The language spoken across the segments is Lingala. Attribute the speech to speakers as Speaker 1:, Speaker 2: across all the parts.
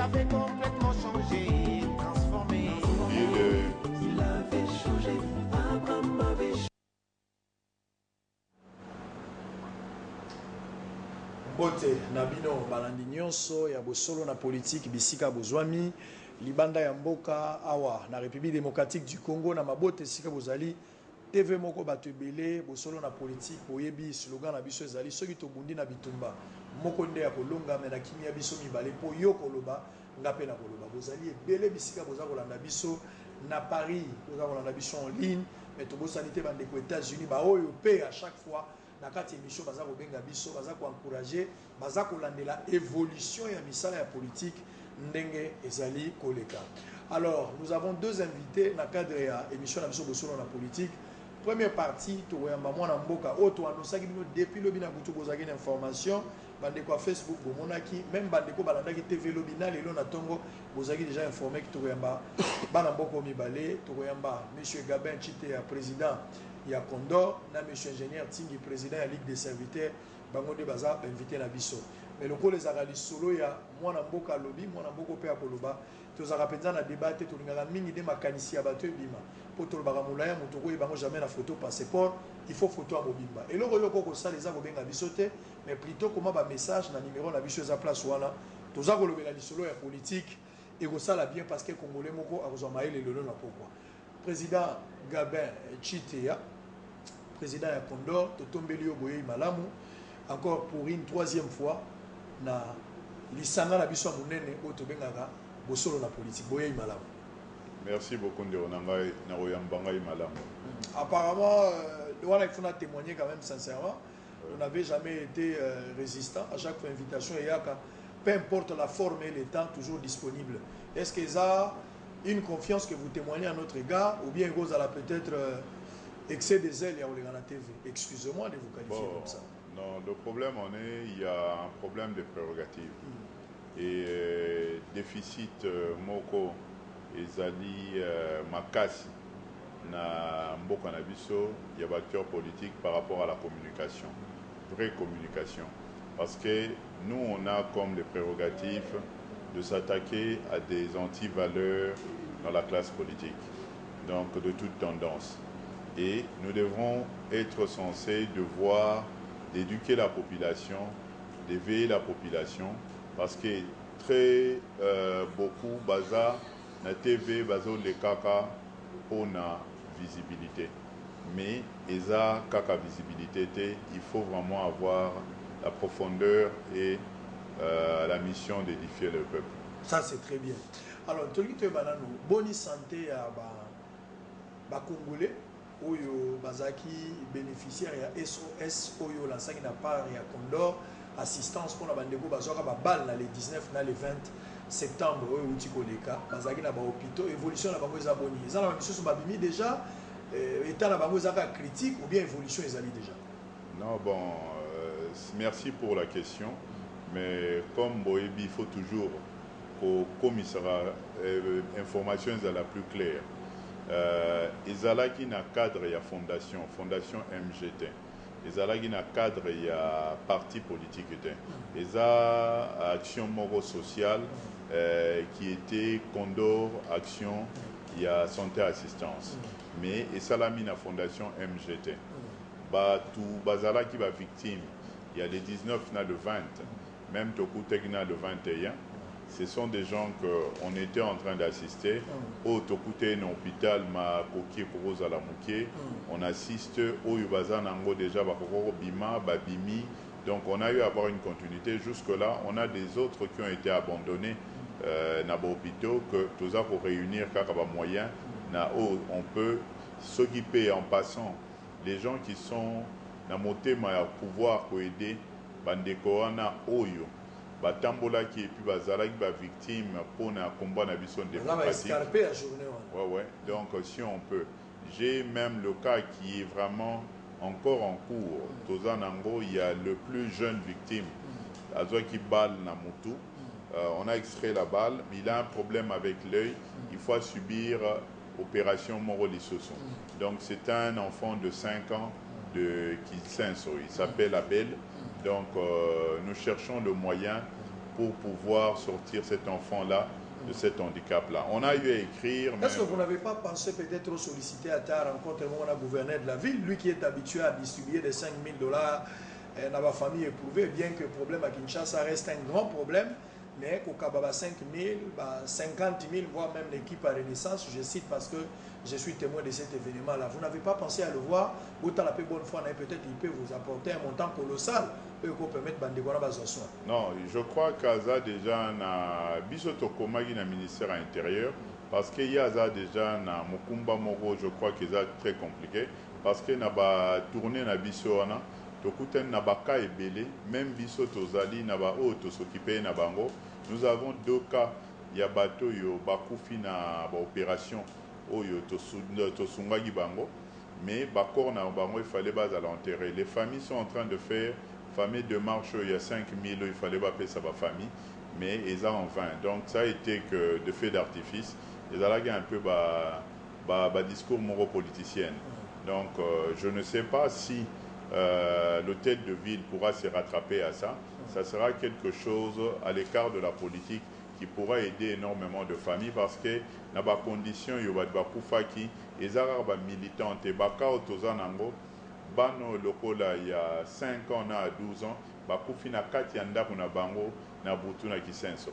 Speaker 1: avait complètement changé, transformé. Il avait changé, Abraham avait changé.
Speaker 2: Bote Nabino balandi nyonso ya bosolo na politique bisika bozwami libanda ya mboka awa na République démocratique du Congo na mabote sika bozali TV moko bato ebele bosolo na politique boyebi slogan na biso ezali soki tobundi na bitumba moko nde ya kolonga me na kimia biso mibale po yo koloba ngape na koloba bozali ebele bisika boza kolanda biso na Paris boza kolanda biso en ligne mais tobosani te bandeko États-Unis ba oyo pe à chaque fois na kati émission baza ko benga biso baza ko encourager baza ko landela évolution ya misala ya politique ndenge ezali koleka. Alors nous avons deux invités na cadre ya émission na biso bosolo na politique. Première partie to yamba mwana mboka oto anosaki bino depuis lobi na butu bozaki na information bandeko à Facebook bomonaki même bandeko balandaki TV lobi na lelo na tongo bozaki déjà informé que to yamba bana mboko mibale to yamba monsieur Gabin Chite ya président ya Condor na monsieur ingénieur Tingi président ya Ligue des serviteurs bango de baza invité na biso mais le ko les akali solo ya mwana mboka lobi mwana mboko pe akoloba tozaka penza na débat te tolingaka mingi de makanisi ya bato ebima po tolobaka molaya moto ko yebango jamais na photo passeport il faut photo à mobimba et loko yoko ko ça les a bobenga biso te mais plutôt comment ba message na numéro na biso za place wana toza ko lobela lisolo ya politique et ko ça la bien parce que congolais moko akozwa maele lelo na pourquoi président Gabin Chitea président ya Condor totombeli yo boye malamu encore pour une troisième fois na lisanga na biso munene o tobengaka bosolo na politique boye malamu.
Speaker 3: Merci beaucoup de Ronangai Naroyambangai Malamu.
Speaker 2: Apparemment voilà il faut témoigner quand même sincèrement on n'avait jamais été résistant à chaque fois invitation et yaka peu importe la forme et le temps toujours disponible. Est-ce que ça une confiance que vous témoignez à notre égard ou bien vous allez peut-être excès des ailes à la TV. Excusez-moi de vous qualifier comme ça.
Speaker 3: Non, le problème il y a un problème de prérogative. Et déficit moko ezali makasi na mboka na biso ya acteurs politiques par rapport à la communication. Vraie communication. Parce que nous on a comme les prérogatives de s'attaquer à des anti-valeurs dans la classe politique. Donc de toute tendance. Et nous devrons être censés devoir d'éduquer la population, d'éveiller la population, parce que très beaucoup baza na TV bazo le kaka pour na visibilité. Mais eza kaka visibilité, il faut vraiment avoir la profondeur et la mission d'édifier le peuple.
Speaker 2: Ça c'est très bien. Alors, Tolito Banano, bonne santé à ba Congolais. Oyo bazaki bénéficiaire ya SOS Oyo la sangi na part ya Condor assistance pour la bandeko bazoka ba balle na le 19 na le 20 septembre oyo uti koleka bazaki na ba hôpitaux évolution na bango eza boni eza na mission so babimi déjà état na bango eza ka critique ou bien évolution ezali déjà.
Speaker 3: Non bon merci pour la question mais comme boyebi il faut toujours qu'au commissariat information est la plus claire. Ezalaki na cadre ya fondation MGT ezalaki na cadre ya parti politique te eza action moro sociale qui était Condor action ya santé assistance mais esalami na fondation MGT batu bazalaki ba victime il y a le 19 na le 20 même tokuteki na le 21. Ce sont des gens qu'on était en train d'assister. Au Tokute, dans l'hôpital, ma coquille rose à la mouquet. On assiste au Yubazan Nango déjà, Bima, Babimi. Donc on a eu à avoir une continuité. Jusque-là, on a des autres qui ont été abandonnés dans l'hôpital que tout ça pour réunir quelques moyens. On peut s'occuper en passant les gens qui sont dans le pouvoir pour aider Bandekoana Oyo. Batambola qui est puis bazalaki ba victime pour na combat na bison démocratique. Ouais. Donc si on peut, j'ai même le cas qui est vraiment encore en cours. Tozanango, il y a le plus jeune victime, Azo qui balle na motu. On a extrait la balle, mais il a un problème avec l'œil. Il faut subir opération Moro-Lissoso. Donc c'est un enfant de 5 ans qui s'insoit. Il s'appelle Abel. Donc nous cherchons le moyen pour pouvoir sortir cet enfant-là de cet handicap-là. On a eu à écrire...
Speaker 2: Est-ce que vous n'avez pas pensé peut-être solliciter à ta rencontre le gouverneur de la ville, lui qui est habitué à distribuer des 5 000 $ dans la famille éprouvée, bien que le problème à Kinshasa reste un grand problème, mais qu'au Kababa 5 000, 50 000, voire même l'équipe à Renaissance, je cite parce que je suis témoin de cet événement-là. Vous n'avez pas pensé à le voir, autant la paix bonne foi, peut-être il peut vous apporter un montant colossal pour permettre de faire soin.
Speaker 3: Non, je crois qu'Aza déjà na bisoto komagi na ministère intérieur parce qu'il y a déjà na Mokumba Moro, je crois que c'est très compliqué parce que na ba tourner na biso wana tokuten na baka ebele même biso tozali na ba auto s'occuper na bango. Nous avons 2 cas, il y a bateau yo bakufi na ba opération oyo tosungaki bango mais bakor na bango il fallait bas à l'enterrer. Les familles sont en train de faire famille de marche, il y a 5 000, il fallait pas payer sa famille, mais ils ont en vain. Donc ça a été que de fait d'artifice. Ils ont un peu discours moro-politicien. Donc je ne sais pas si l'hôtel de ville pourra se rattraper à ça. Ça sera quelque chose à l'écart de la politique qui pourra aider énormément de familles parce que dans les conditions, il y a des militants, des militants, bano lokola il y a 5 ans à 12 ans bakufi na kati ya ndako na bango na butu na kisenso.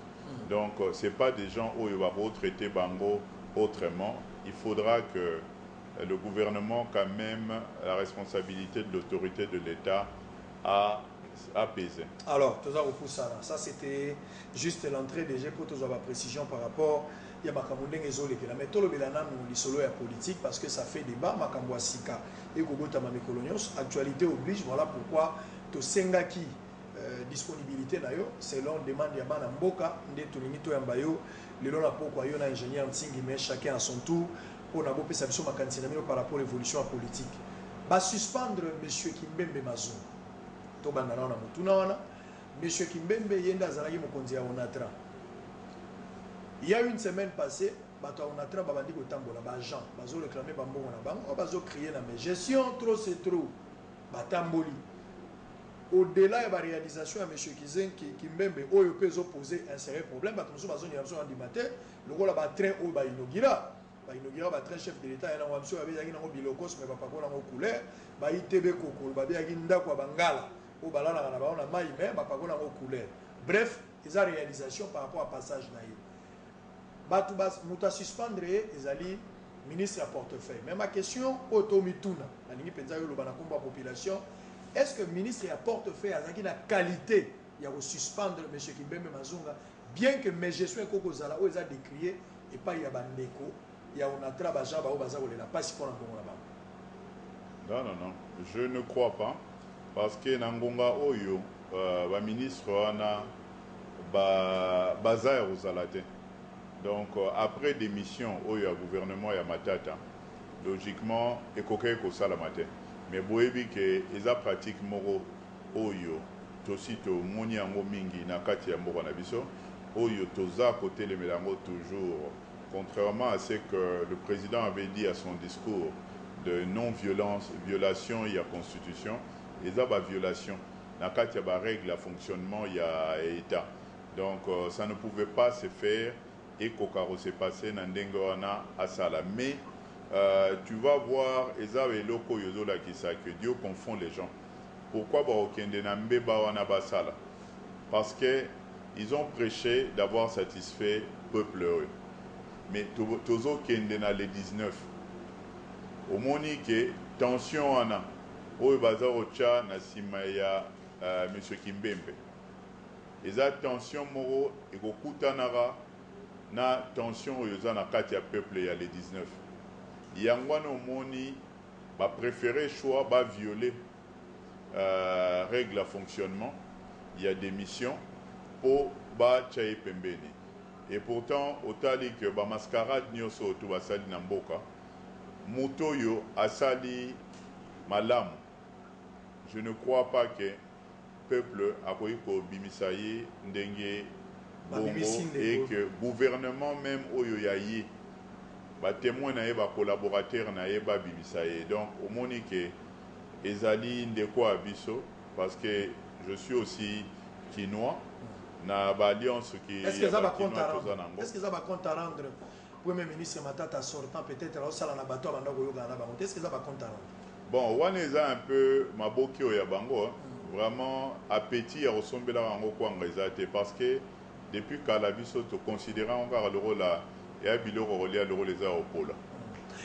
Speaker 3: Donc c'est pas des gens où il va retraiter bango autrement. Il faudra que le gouvernement quand même la responsabilité de l'autorité de l'État à apaiser.
Speaker 2: Alors, ça c'était juste l'entrée déjà pour tous avoir précision par rapport il y a Makamundeng et Zolé qui la méthode nous solo et politique parce que ça fait débat Makambo Sika et Kogota Mamekolonios. Actualité oblige, voilà pourquoi to Sengaki disponibilité d'ailleurs selon demande Yabana Mboka, Ndetunimito Yambayo, le long la pourquoi yon a ingénieur Ntingi mais chacun à son tour pour n'avoir pas sa vision par rapport à l'évolution politique. Va suspendre M. Kimbembe Mazou. Monsieur Kimbembe yenda zalaki mokonzi ya Onatra. Il y a une semaine passée, bato Onatra babandi ko tambola ba agent, bazo réclamer bambongo na bango, bazo crier na mais gestion trop c'est trop. Batamboli. Au-delà de la réalisation à monsieur Kimbembe oyo peut poser un sérieux problème, bato moso bazo nyamso en dimater, le rôle ba train o ba inaugura. Ba inaugura ba train chef de l'état ya na wamso abezaki na bilokos mais ba pakola ngo couleur, ba ITB kokolo ba biaki ndako bangala. Bref, ils ont réalisation par rapport à passage naïf. Batubas muta suspendre ezali ministre à portefeuille. Mais ma question automituna, la ligne penza yo lobana komba population, est-ce que ministre à portefeuille a la qualité il y a suspendre monsieur Kimbembe Mazunga bien que mes gestions koko zala o eza décrié et pas ya bandeko, il y a on a trabaja ba o baza ko la passe pour ngoma
Speaker 3: là. Non, je ne crois pas. Parce que Nangonga Oyo, le ministre wana baza Rosalate. Donc après démission Oyo gouvernement ya Matata, logiquement ekoke ko sala matin. Mais boyebi que eza pratique moro Oyo tosito moni yango mingi na kati ya moko na biso Oyo toza côté le melango toujours contrairement à ce que le président avait dit à son discours de non-violence, violation il y a constitution. Il y a des violations. Dans le cas il y a des règles de fonctionnement, il y a État. Donc, ça ne pouvait pas se faire et Kokaro s'est passé dans Dengoana à Sala. Mais tu vas voir, Eza et Loko Yozola qui ça, que Dieu confond les gens. Pourquoi Barokende Nambe Bawana Basala? Parce qu'ils ont prêché d'avoir satisfait le peuple heureux. Mais Tozo Kendena les 19. Au Monique, tension en a. Oyo baza ocha na sima ya monsieur Kimbembe. Eza tension moro ekokutanaka na tension oyo za na kati ya peuple ya les 19. Yangwana omoni ba préféré choix ba violer règle à fonctionnement. Il y a des missions pour ba chaye pembeni. Et pourtant otali que ba mascarade nyoso to basali na mboka. Moto yo asali malamu. Je ne crois pas que le peuple a pu bimisaye ndenge bongo et que le gouvernement même oyoyayi ba témoin na ba collaborateur na ba bimisaye. Donc au monique ezali ndeko abiso parce que je suis aussi quinois. na ba alliance qui
Speaker 2: est-ce que ça va compte à rendre? Est-ce que ça va compte à rendre Premier ministre Matata sortant peut-être au sala na bato banda ko yoga na bango? Est-ce que ça va compte à rendre?
Speaker 3: Bon, on est un peu maboki au yabango, vraiment appétit à ressembler à un quoi en parce que depuis qu'Alabiso te considérant encore le rôle là, il y a bilo relié le rôle des au pôle.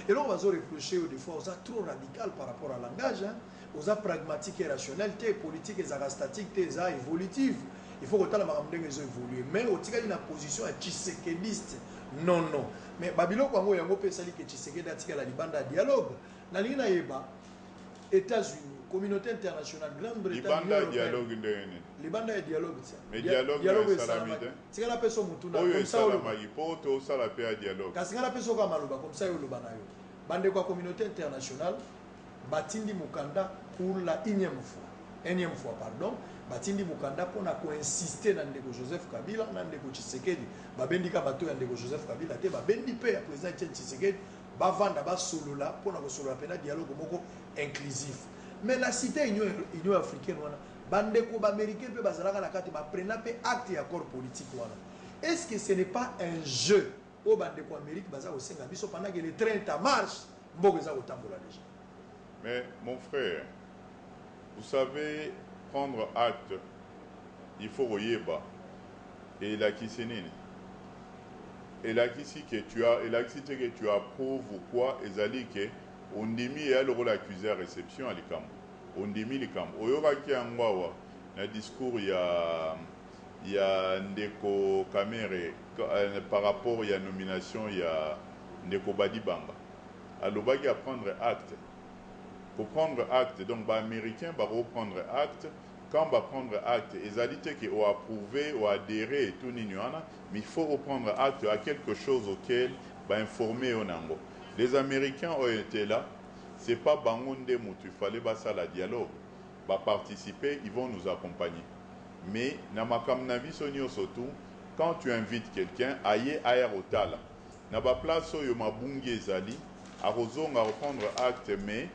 Speaker 2: Et là on va se reprocher des fois aux trop radical par rapport à langage, hein, aux pragmatique et rationnel, politique et statique, évolutive. Il faut que la maramde évolue. Mais au tigre une position à tshisekediste. Non non. Mais Babilo Kwango yango pesali que Tshisekedi atika la libanda dialogue. Na lina yeba États-Unis, communauté internationale, Grande-Bretagne, libanda ya dialogue tiens.
Speaker 3: Mais dialogue salamide.
Speaker 2: Tika la peso mutuna
Speaker 3: comme ça il faut to sala pe dialogue.
Speaker 2: Kasi la peso ka maluba comme ça yo lobana yo. Bande kwa communauté internationale batindi mukanda pour la énième fois pardon. Batindi mukanda pona ko insister na ndeko Joseph Kabila na ndeko Tshisekedi babendika bato ya ndeko Joseph Kabila te babendi pe ya président Tshisekedi bavanda ba solola pona ko solola pena dialogue moko inclusif. Mais la cité Union africaine wana bandeko ba américain pe bazalaka na kati ba prena pe acte ya accord politique wana. Est-ce que ce n'est pas un jeu au bandeko Amérique baza au senga biso pendant que les trains ta marche mboko za otambola déjà?
Speaker 3: Mais mon frère, vous savez prendre acte, il faut royeba. Et la qui c'est nini. Et la qui si que tu as, et la qui que tu approuves ou quoi, et zali que on demi et le rôle accusé à réception à l'icam. On demi l'icam. Au yoga qui a un na discours il y a ndeko Kamere par rapport il y a nomination il y a ndeko Badi Banga. Alors bagi à prendre acte. Pour prendre acte, donc les Américains vont reprendre acte. Quand on va prendre acte, les alliés qui ont approuvé ou adhéré et tout, mais il faut reprendre acte à quelque chose auquel va informer au Nango. Les Américains ont été là, ce n'est pas Bangonde Moutou, il fallait passer la dialogue. Va participer, ils vont nous accompagner. Mais, surtout, quand tu invites quelqu'un, aïe aérotala. N'a pas place où il zali, à reprendre acte, mais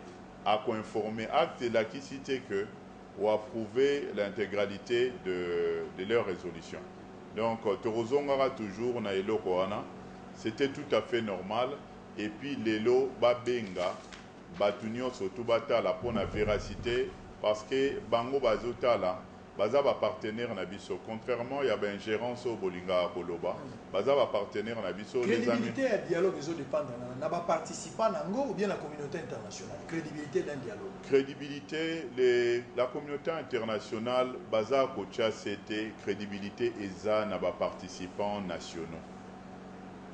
Speaker 3: à informer acte et la qui cité que ou approuver l'intégralité de leur résolution. Donc, Torozongara toujours na elo koana, c'était tout à fait normal. Et puis l'elo babenga batunio surtout batala pour la véracité parce que bango bazotala baza ba partenaire na biso. Contrairement, il y avait ingérence au bolinga koloba. Baza ba partenaire na biso.
Speaker 2: Crédibilité et dialogue ils ont dépendre na ba participant nango ou bien la communauté internationale. Crédibilité d'un dialogue. Crédibilité
Speaker 3: la communauté internationale baza kocha c'était crédibilité eza na ba participants nationaux.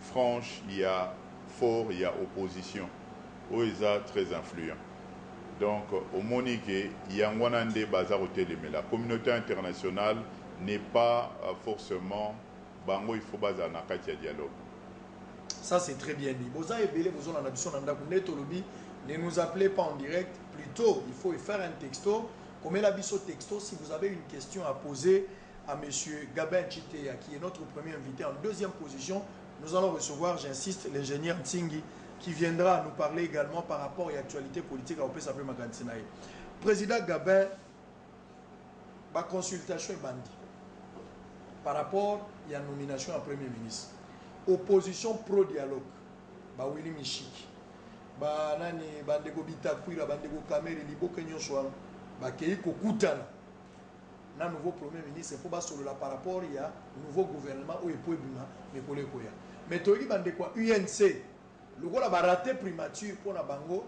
Speaker 3: Franche, il y a fort, il y a opposition. Oeza très influent. Donc, au Monique, il y a un bazar au télé, mais la communauté internationale n'est pas forcément bango, il faut bazar na katia dialogue.
Speaker 2: Ça c'est très bien dit. Boza et Belé, vous en avez ne nous appelez pas en direct, plutôt il faut faire un texto. Comme la biso texto, si vous avez une question à poser à monsieur Gabin Chitea, qui est notre premier invité en deuxième position, nous allons recevoir, j'insiste, l'ingénieur Tsingi, qui viendra nous parler également par rapport à l'actualité politique à OPS après Makantinaï. Président Gabin, ma consultation est bandie. Par rapport à la nomination à Premier ministre. Opposition pro-dialogue. Willy Michik. Nani Bandego Bitakwira, Bandego Kamere, Libo Kenyon Soal. Keiko Koutana. Na nouveau Premier ministre, il faut pas sur la par rapport à nouveau gouvernement où il peut bima, mais pour les Koya. Mais Togi Bandeko UNC. Le gars a raté primature pour la bango,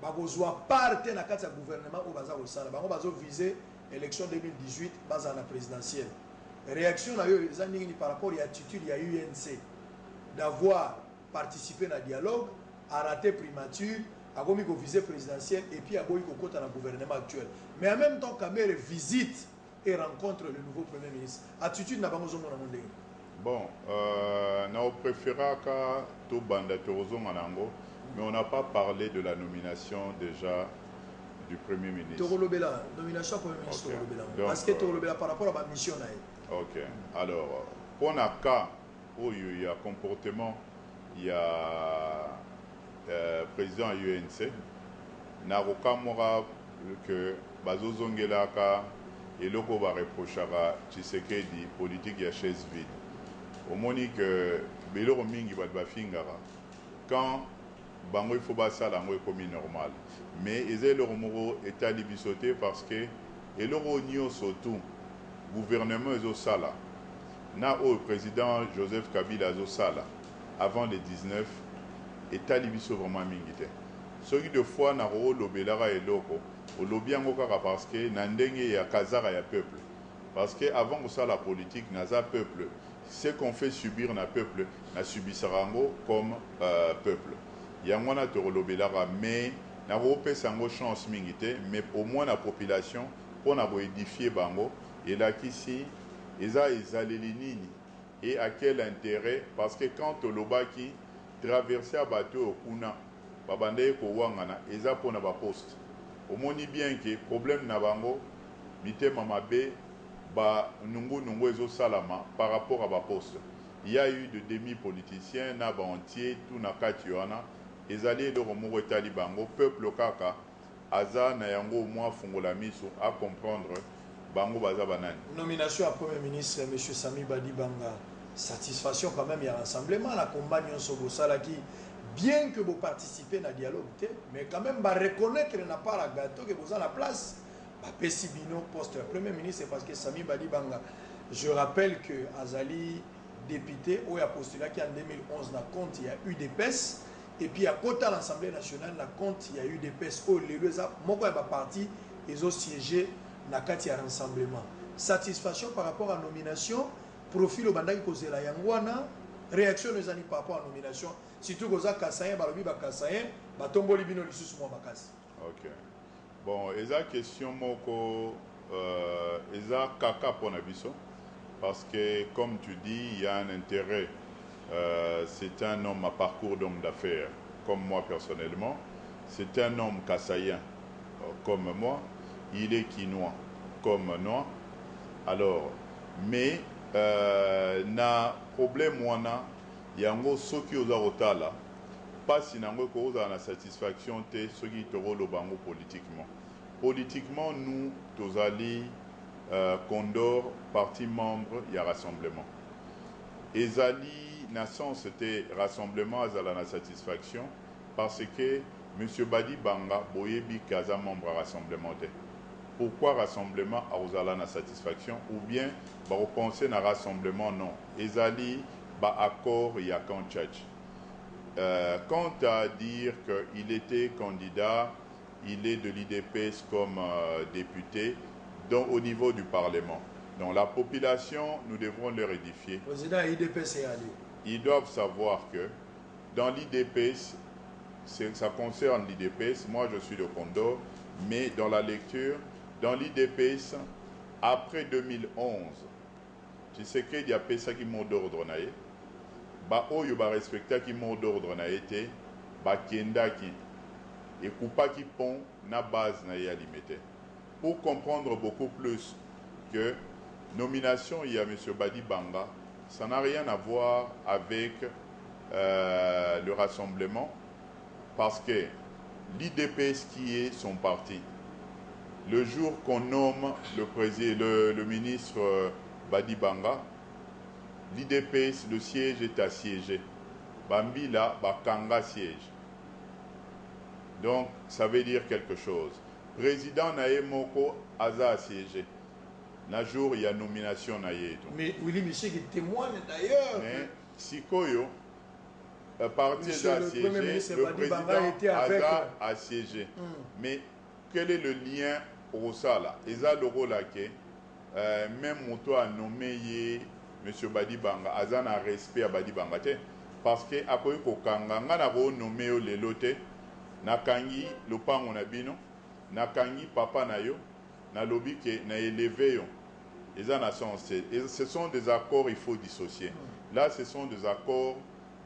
Speaker 2: bagozwa parte na kati ya gouvernement au baza osala, bango bazo viser élection 2018 baza na présidentielle. Réaction na yo ezani par rapport à l'attitude ya UNC d'avoir participé na dialogue, a raté primature, a gomi ko viser présidentielle et puis a gomi ko kota na gouvernement actuel. Mais en même temps Kamere visite et rencontre le nouveau premier ministre. Attitude na bango zongo na monde.
Speaker 3: Bon, on préférera qu'à tout banda Manango, mais on n'a pas parlé de la nomination déjà du Premier ministre.
Speaker 2: Torolobela, nomination Premier ministre Torolobela. Parce que Torolobela par rapport à ma mission.
Speaker 3: Ok, alors, pour un cas où il y a comportement, il y a président UNC, Naroka Mora que Bazozongelaka, et le va reprochera Tshisekedi politique ya chaise vide. Au monique beloro mingi bafingara quand bango il faut pas ça lango comme normal mais ils le romoro est à libisoté parce que et le ronio surtout gouvernement ezo sala na au président Joseph Kabila zo sala avant le 19 est à libiso vraiment mingité ce qui de fois na ro lobelara eloko au lobiango kaka parce que na ndenge ya kazara ya peuple parce que avant ça la politique naza peuple ce qu'on fait subir na peuple na subisarango comme peuple yangwana torolobelara mais na ropé sango chance mingité mais au moins la population pour na édifier bango et là qu'ici ezaleli nini et à quel intérêt parce que quand olobaki traverser à bateau kuna babande ko wangana eza pona ba poste au moni bien que problème na bango mitema mabe ba nungu ezo salama par rapport à ba poste il y a eu de demi-politiciens na ba entier tout na katiwana ezali le romoro etali bango peuple kaka aza na yango moi fungola miso à comprendre bango baza banani.
Speaker 2: Nomination à Premier ministre M. Sami Badibanga, satisfaction quand même il y a rassemblement la combat nyonso bosalaki bien que vous participez dans dialogue mais quand même ba reconnaître n'a pas la gâteau que vous avez la place ba pesi bino poste Premier ministre parce que Sami Badibanga je rappelle que Azali député ou a postulé qui en 2011 na compte il y a eu des PES et puis à côté de l'Assemblée nationale na compte il y a eu des PES où les deux moko ya ba parti ils ont siégé na kati ya rassemblement satisfaction par rapport à nomination profil au bandaki kozela yangwana réaction les années par rapport à nomination surtout koza kasayen balobi ba kasayen batomboli bino lisusu mo bakasi.
Speaker 3: OK. Bon, eza question moko eza kaka pour na biso parce que comme tu dis il y a un intérêt c'est un homme à parcours d'homme d'affaires comme moi personnellement, c'est un homme kassayen comme moi, il est quinois comme moi. Alors mais na problème wana yango soki oza otala pasi nango ko oza na satisfaction te soki toro bango politiquement nous tozali Condor parti membre ya rassemblement ezali na sens c'était rassemblement azala na satisfaction parce que monsieur Badibanga boyebi kaza membre à rassemblement te. Pourquoi rassemblement à Ozala na satisfaction ou bien bah repenser na rassemblement non ezali bah accord ya Kanchach quant à dire qu'il était candidat il est de l'IDPS comme député donc au niveau du Parlement donc la population nous devrons leur édifier
Speaker 2: président IDPS est allé
Speaker 3: ils doivent savoir que dans l'IDPS ça concerne l'IDPS moi je suis de Condor mais dans la lecture dans l'IDPS, après 2011, tu sais qu'il y a personne qui m'a d'ordre naïe. Bah, oh, il va respecter qui m'a d'ordre naïe, bah, kenda qui, et coupa qui pont na base naïe à limiter. Pour comprendre beaucoup plus que nomination, il y a M. Badibanga, ça n'a rien à voir avec le rassemblement, parce que l'IDPS qui est son parti, le jour qu'on nomme le ministre Badibanga, l'IDPS, le siège est assiégé. Bambila, Bakanga siège. Donc, ça veut dire quelque chose. Président Naye Moko, Aza assiégé. Na jour, il y a nomination Naye.
Speaker 2: Mais Willy Michel qui témoigne d'ailleurs.
Speaker 3: Mais, Sikoyo, parti Aza assiégé, le président Aza assiégé. Mais, quel est le lien au Sala? Eza le rôle même Moto a nommé M. Badibanga, Aza n'a respect à Badibanga. Parce que après Kokanga, on a nommé le lote, Nakangi, le pango nabino, Nakangi, papa nayo, na lobby ke na élevé yo. Ce sont des accords, il faut dissocier. Là, ce sont des accords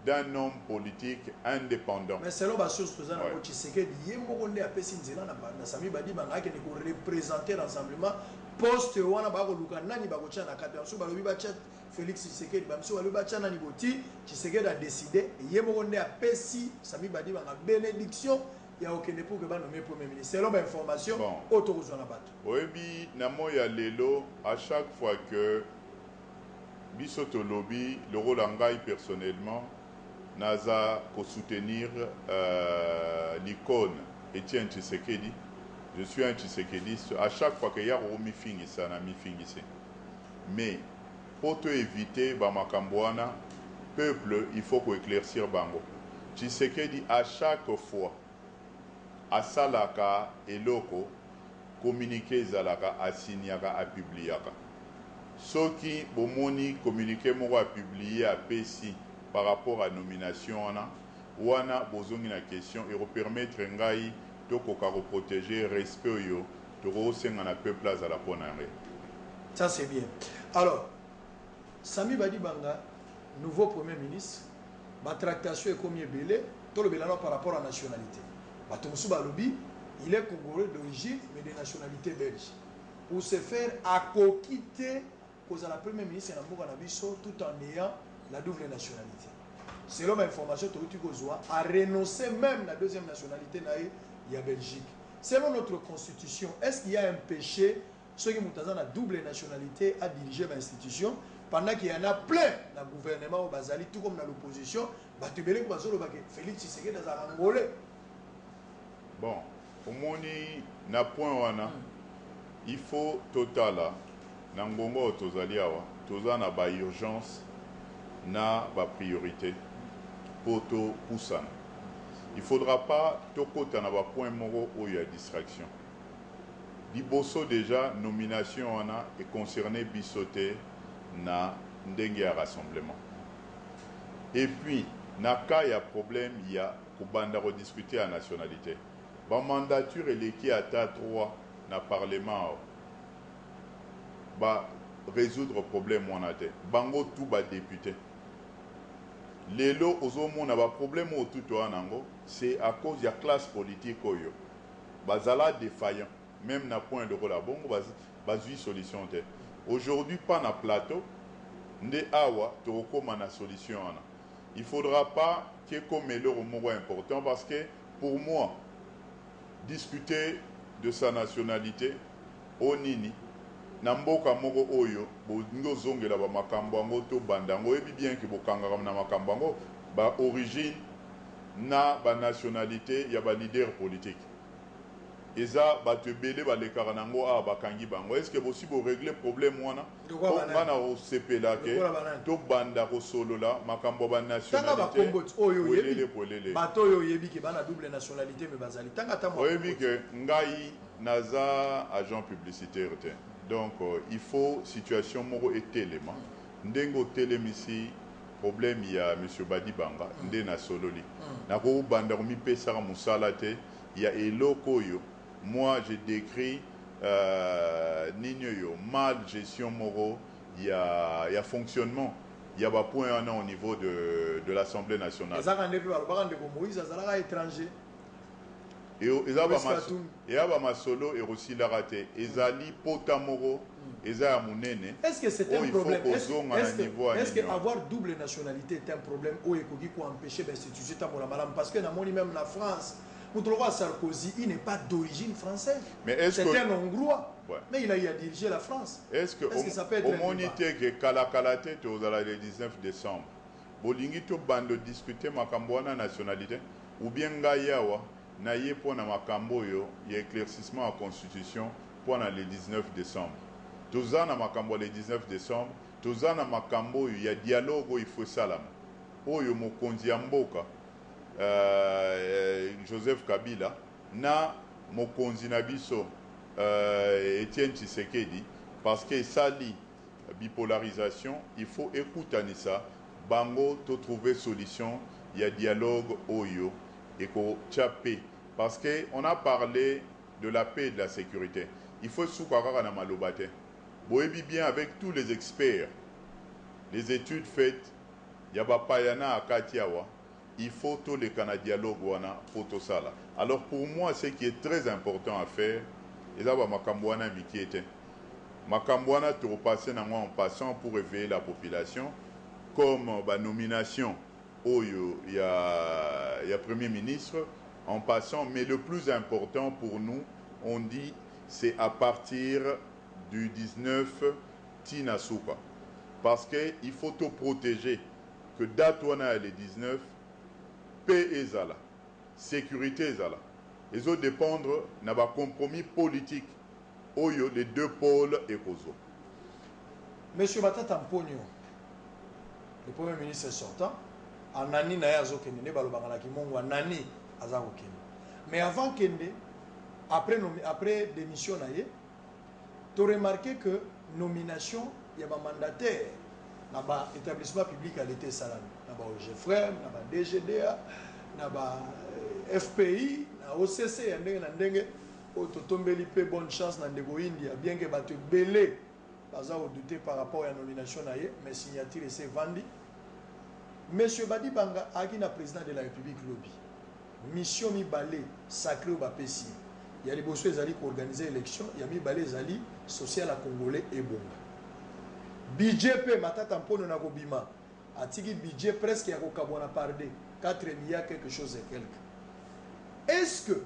Speaker 3: d'un homme politique indépendant.
Speaker 2: Mais selon la chose présente, Tshisekedi, il y a un peu de Sami Badibanga qui est représenté l'ensemble poste wana ba ko luka nani ba ko tcha na kati so ba lobi ba tcha Félix Tshisekedi ba mso ba lobi ba tcha nani boti Tshisekedi a décidé yemo nde a pesi Sami Badibanga bénédiction il y a aucun pour que nommer premier ministre. Selon l'information,
Speaker 3: bon.
Speaker 2: autorisation à battre.
Speaker 3: Oui, namo ya lelo, à chaque fois que bisoto lobby, le rôle en gagne personnellement, naza pour soutenir l'icône Etienne Tshisekedi. Je suis un Tshisekediste. À chaque fois qu'il y a un meeting, ça n'a meeting ici. Mais pour te éviter, Bamakambouana, peuple, il faut qu'on éclaircir Bango. Tshisekedi, à chaque fois, à Salaka et Loko, communiquer Zalaka, à Signaka, à Publiaka. Ceux qui ont communiqué, à publier, à PSI par rapport à la nomination, on a besoin de la question et permettre Ngaï de protéger le respect de le peuple à la ponare.
Speaker 2: Ça c'est bien. Alors, Sami Badi Banga, nouveau Premier ministre, ma tractation est combien belé, tout le bilan par rapport à la nationalité. Batomsou Balobi, il est congolais d'origine, mais de nationalité belge. Pour se faire acquitter, cause à la Premier ministre tout en ayant la double nationalité. Selon l'information, a renoncé même à la deuxième nationalité, il y a Belgique. Selon notre constitution, est-ce qu'il y a un péché, ceux qui ont la double nationalité, à diriger l'institution, pendant qu'il y en a plein dans le gouvernement au Bazali, tout comme dans l'opposition, Félix Tshisekedi dans un Angolais.
Speaker 3: Bon, au moins, na point il faut total na ngongo tozali awa, tozana ba urgence na ba priorité pour to poussana. Il ne faudra pas tokota na ba point moro où il y a distraction. Liboso déjà nomination ana est concerné bisoté na ndenge ya rassemblement. Et puis na cas il y a problème, il y a kobanda rediscuter à nationalité. Ba mandature et l'équipe à 3 na parlement ba résoudre problème on a te. Bango tout ba député. Lelo ozomo na ba problème au tout anango, c'est à cause de la classe politique oyo. Bazala défaillant, même na point de rôle bongo bazui solution te. Aujourd'hui pas na plateau, nde awa toroko mana solution ana. Il faudra pas que comme le mot important parce que pour moi discuter de sa nationalité au nini namboka moko oyo bongo zongela ba makambo ngo to bandango ebi bien que bokanga na makambo ngo ba origine na ba nationalité ya ba leader politique eza ba te belé ba lekara nango a ba kangi bango est-ce que possible régler problème wana ngana o sepela ke to banda ko solo la makambo ba nationalité
Speaker 2: tanga ba kombo oyo yebi bato oyo yebi ke bana double nationalité me bazali tanga ta mo
Speaker 3: yebi ke ngai naza agent publicitaire te. Donc, il faut situation moro et téléma. Ndengo télémisi, problème il y a M. Badi Banga, ndena sololi. Nako banda mi pesara musalate, il y a eloko yo. Moi, j'ai décrit nino yo mal gestion moro, il y a fonctionnement. Il y a pas point au niveau de l'Assemblée nationale. Et ma solo et aussi la raté. Ezali potamoro, eza munene.
Speaker 2: Est-ce que c'est un problème? Est-ce que avoir double nationalité est un problème ou ekoki ko empêcher l'institution tamola malam parce que na moni même la France, Moutoloa Sarkozy, il n'est pas d'origine française. C'est un Hongrois. Ouais. Mais il a eu à diriger la France.
Speaker 3: Est-ce que ça peut être au monité que Kalakalate aux le 19 décembre. Bolingi to bando discuter makambwana nationalité ou bien Gayawa naye pour na makambo yo y éclaircissement en constitution pour le 19 décembre. Toza na makambo le 19 décembre, toza na makambo il y a dialogue il faut salam. Oyo mokonzi ya mboka Joseph Kabila na mokonzi na biso Etienne Tshisekedi parce que ça lit bipolarisation, il faut écouter ça. Bango to trouver solution, il y a dialogue oyo et qu'on paix. Parce qu'on a parlé de la paix et de la sécurité. Il faut soukara na malobate. Boebi bien avec tous les experts, les études faites, Yabapayana Akatiawa, il faut tous les dialogue wana pour tout ça là. Alors pour moi, ce qui est très important à faire, et là, Makambouana Mikiete. Makambouana te repasser en passant pour réveiller la population, comme la nomination où il y a Premier ministre, en passant. Mais le plus important pour nous, on dit, c'est à partir du 19 Tinasuka. Parce qu'il faut te protéger. Que date on a le 19, paix et zala, sécurité et zala. Ils ont dépendre d'un compromis politique. Oyo, les deux pôles et Kozo.
Speaker 2: Monsieur Batata Mpogno, le Premier ministre sortant, Anani Nayazo Kende, Balobangala Kimongo, Anani Azaro Kende. Mais avant Kende, après démission, tu as remarqué que nomination, il y a un mandataire dans l'établissement public à l'été salami. Dans OGFREM, dans DGDA, dans FPI, dans OCC, il y a une bonne chance dans India, bien que tu belé. Pas à douter par rapport à la nomination, mais signature c'est vendu. Monsieur Badi Banga, le président de la République lobby. Mission mi balé sacré au Bapessi. Il y a les bosseux qui organiser l'élection, il y a mi balé zali social à Congolais et Bonga. Budget pe matata mpono na kobima. Atiki budget presque ya kokabona pardé 4 milliards quelque chose et quelque. Est-ce que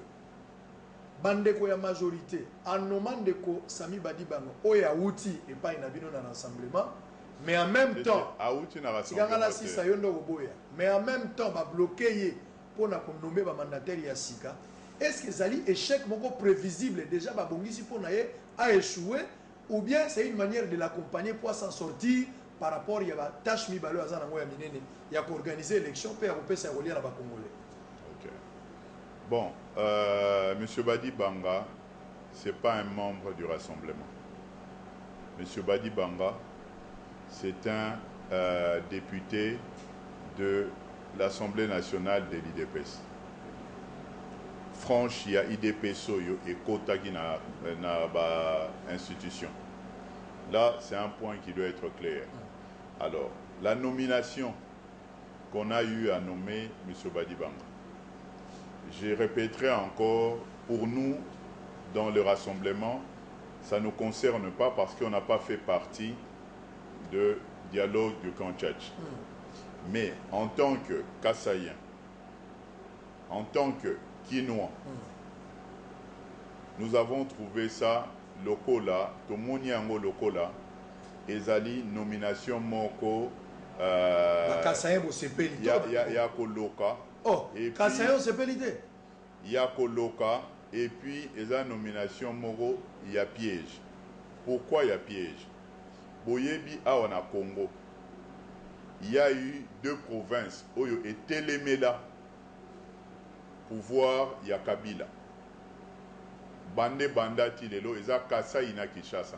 Speaker 2: bandeko ya majorité en nommant ndeko Sami Badi Banga oya outi et pas inabino na rassemblement mais en même temps
Speaker 3: outi na rassemblement
Speaker 2: mais en même temps va bloquer pour na nommer ba mandataire ya sika. Est-ce que zali échec moko prévisible déjà ba bongisi pour na a échoué ou bien c'est une manière de l'accompagner pour s'en sortir par rapport à la tâche mi balo azana ngoya minene ya ko organiser élection pe ya ko pesa ko lia na ba congolais.
Speaker 3: Bon, M. Badi Banga, ce n'est pas un membre du Rassemblement. M. Badi Banga, c'est un député de l'Assemblée nationale de l'IDPS. Franche, il y a IDPS et Kota qui n'a pas institution. Là, c'est un point qui doit être clair. Alors, la nomination qu'on a eu à nommer M. Badi Banga, je répéterai encore, pour nous, dans le rassemblement, ça ne nous concerne pas parce qu'on n'a pas fait partie de dialogue du camp Tchatch. Mais en tant que Kassaïen, en tant que Kinois, nous avons trouvé ça, lokola, Tomoniango lokola, ezali nomination moko,
Speaker 2: Kassaïen, c'est pélido.
Speaker 3: Loka.
Speaker 2: Oh, Kassaïen, c'est pélido.
Speaker 3: Il y a Koloka et puis il y a nomination Moro, il y a piège. Pourquoi il y a piège? Boyebi a on a Congo. Il y a eu 2 provinces Oyo et Télémela. Pouvoir, il y a Kabila. Bande Banda Tilelo, il y a Kassa Ina Kishasa.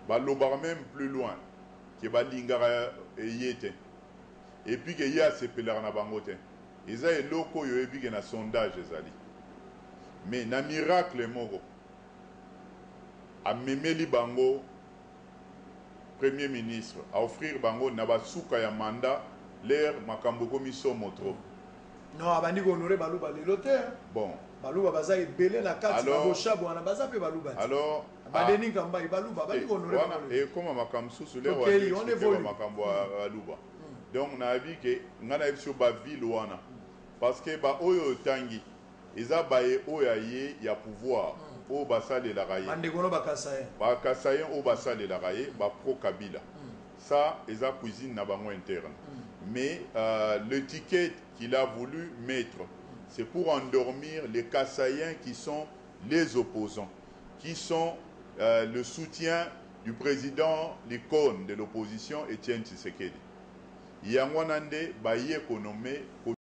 Speaker 3: Balobar même plus loin, qui va Lingara Yete. Et puis qu'il y a ces pèlerins à Bangote. Ils ont un loco qui a un sondage. Mais na miracle moro. A memeli bango premier ministre a offrir bango na basuka ya mandat l'air makambo komiso motro.
Speaker 2: Non, abandi ko honorer baluba lelote.
Speaker 3: Bon.
Speaker 2: Baluba baza ebele na kati na boshabo na baza pe baluba.
Speaker 3: Alors
Speaker 2: badeni kamba baluba bandi ko honorer baluba.
Speaker 3: Et comment makamsu sur les
Speaker 2: on évolue
Speaker 3: makambo baluba. Donc na abi ke ngana biso ba ville wana. Parce que ba oyo tangi eza baye oyo aye ya pouvoir o basale la raye
Speaker 2: bandekono bakasayen
Speaker 3: bakasayen o basale la raye ba pro Kabila ça eza cuisine na bango interne mais le ticket qu'il a voulu mettre c'est pour endormir les Kassayens qui sont les opposants qui sont le soutien du président l'icône de l'opposition Etienne Tshisekedi. Yangwanande baye konome ko